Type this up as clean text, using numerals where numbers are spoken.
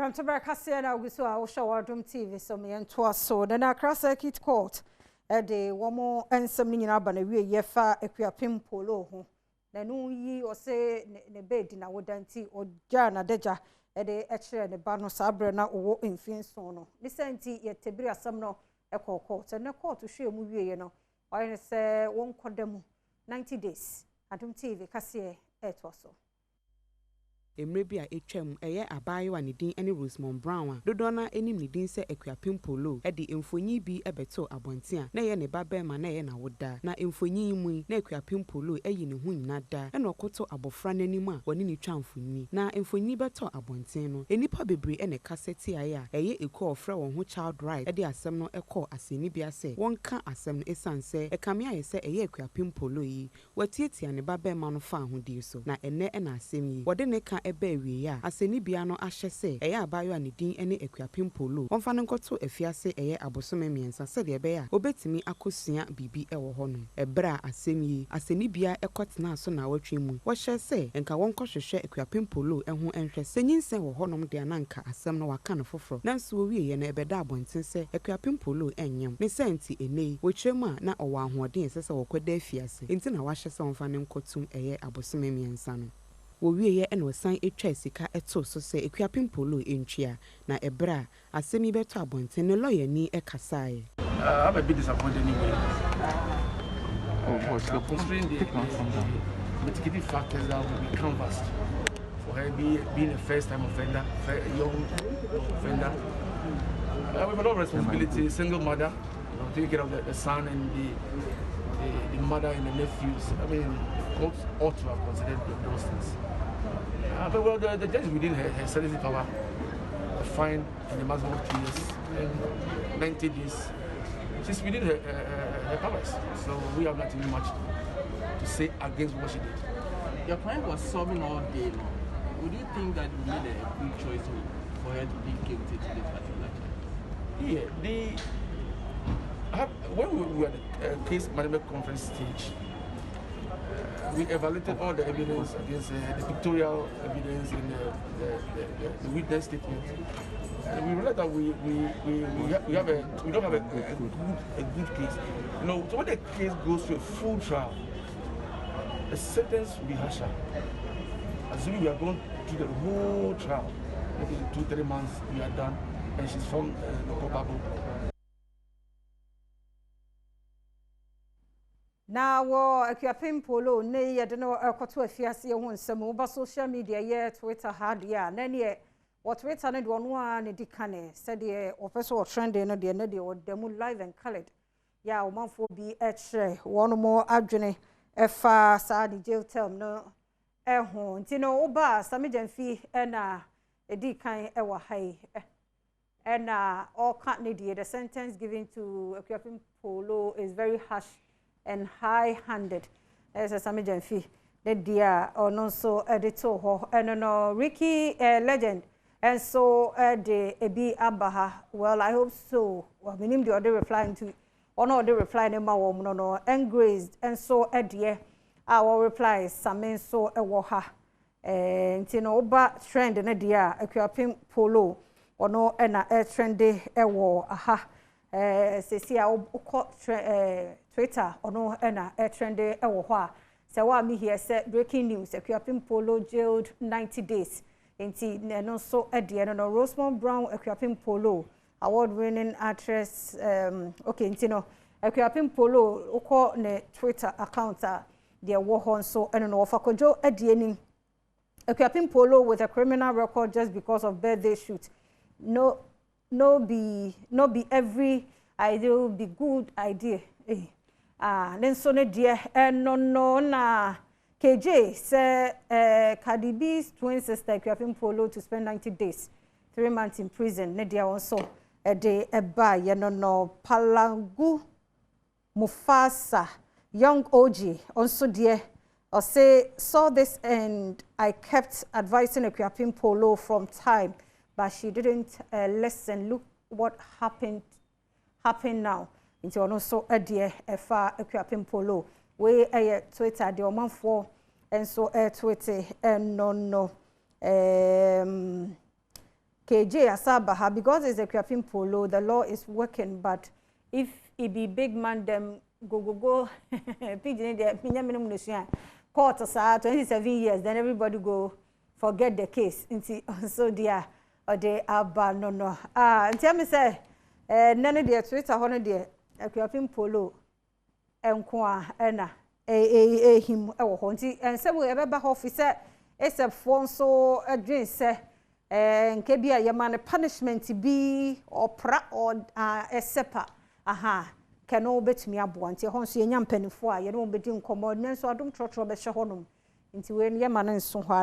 Premotobre Kasee na ugusu a osho Adom TV so me ento so na Accra Circuit Court de womo ensem ni nyina ba na wie yefa Akuapem Poloo ho na no yi o se ne bed na wodanti oja na deja de ekire ne ba no sabre na owo mfinso no ni senti ye tebiri asam no ekoko na court hwe mu wie ye no oyin se won kodam 90 days Adom TV Kasee eto so Emrebi a etwam eye abayewa ne din ene Rosemond Brown a dodona enim ne din se Akuapem Poloo e de emfonyi bi ebeto abonten a na ye ne babema na ye na woda na emfonyi mu na Akuapem Poloo eyi ne hu nyina da ena okoto abofra nanim a woni ne twamfonyi na emfonyi beto abonten no enipa bebre ene kaseti aye a eye eko ofre won ho child right e de asem no eko aseni bia se wonka asem no esanse ekame aye se eye Akuapem Poloo yi watietia ne babema no fa ahodi so na ene ena asem yi wode ne ka ebe wie ya aseni bia no ahye se eye abayo ne din ene Akuapem Poloo wonfa ne nkoto afiase eye abosome miensa se de ebe ya obetimi akosua bibi ewo ho no ebra asemi aseni bia ekotena so na watwemu wo hye se enka wonko hwehwe Akuapem Poloo eho enhwe se nyinse wo ho nom de ananka asem no waka no foforo nanso wo wie ye na ebeda abonten se Akuapem Poloo enyem ne senti enei wo kyeremu a na owo ahoden se wokweda afiase enti na wahye se wonfa ne nkotum eye abosome miensa no wo wieye ene osan etwa sika eto so se Akuapem Poloo entwia na ebra asemi beto abonten ne lawyer ni ekasae. I'm a bit disappointed anyway. Considering the mitigating factors that will be canvassed for her being a first-time offender, young offender. We have a lot of responsibility, single mother, taking care of the son and the mother and the nephews. I mean, courts ought to have considered those things. But well, the judge within her sentencing power, a fine in the maximum of 2 years and 90 days. She's within her powers, so we have not really much to say against what she did. Your client was sobbing all day long. Would you think that you made a good choice for her to be guilty to this particular charge? Yeah, when we were at the case management conference stage, we evaluated all the evidence against the pictorial evidence and the witness statement. And we realized that we don't have a good case. You know, so when the case goes to a full trial, the sentence will be harsher. Assuming we are going through the whole trial, maybe 2-3 months we are done, and she's found culpable. Na wo Akuapem Poloo ne ye de no ekoto afiase ye ho nsem wo ba social media ye Twitter hard ya na ne wo Twitter ne de ono a ne dikane se de wo pese wo trending no de ne de wo demu live and colored ya wo manfo bi ehre wono mo adwene efa sa di jail term no ho nti no wo ba samejamfi na edikan ewa hai na all can't need the sentence given to Akuapem Poloo is very harsh and high-handed. As a Samijamfi, the dear or non so editor ho and no Ricky legend and so the Ebi Abaha. Well, I hope so. Well, we need the other replying to or no the reply number one no engraced and so dear our reply Samin so a woha and you know but trend and a dear Akuapem Poloo or no and a trendy a war aha see our Twitter or no ena trendy ewo ho a se wa me here say breaking news Akuapem Poloo jailed 90 days enti no so de no Rosemond Brown Akuapem Poloo award winning actress okay enti no Akuapem Poloo uko ne Twitter account a de wo ho so eno no fakojo de ni Akuapem Poloo with a criminal record just because of birthday shoot no be every idea will be good idea then so ne dear no na KJ say Cardi B's twin sister Akuapem Poloo to spend 90 days 3 months in prison ne dear also de eba ye no Palangu Mufasa young OG also dear or say saw this and I kept advising Akuapem Poloo from time but she didn't listen. Look what happened now. Into ono so adie efa Akuapem Poloo we Twitter de omanfo enso Twitter no KJ Asabaha, because it's Akuapem Poloo, the law is working, but if it be big man, them go, court 27 years, then everybody go forget the case. So dear, or they are no. And tell me, say, none of the Twitter, one of the Akuapem Poloo, him, and some will ever officer, except for so a drink, say. Nkebia yamane punishment be or pra or a sepa can all bet me up once your honsi and yam penny for you don't be doing common so I don't trot rubbish honum into when yaman and so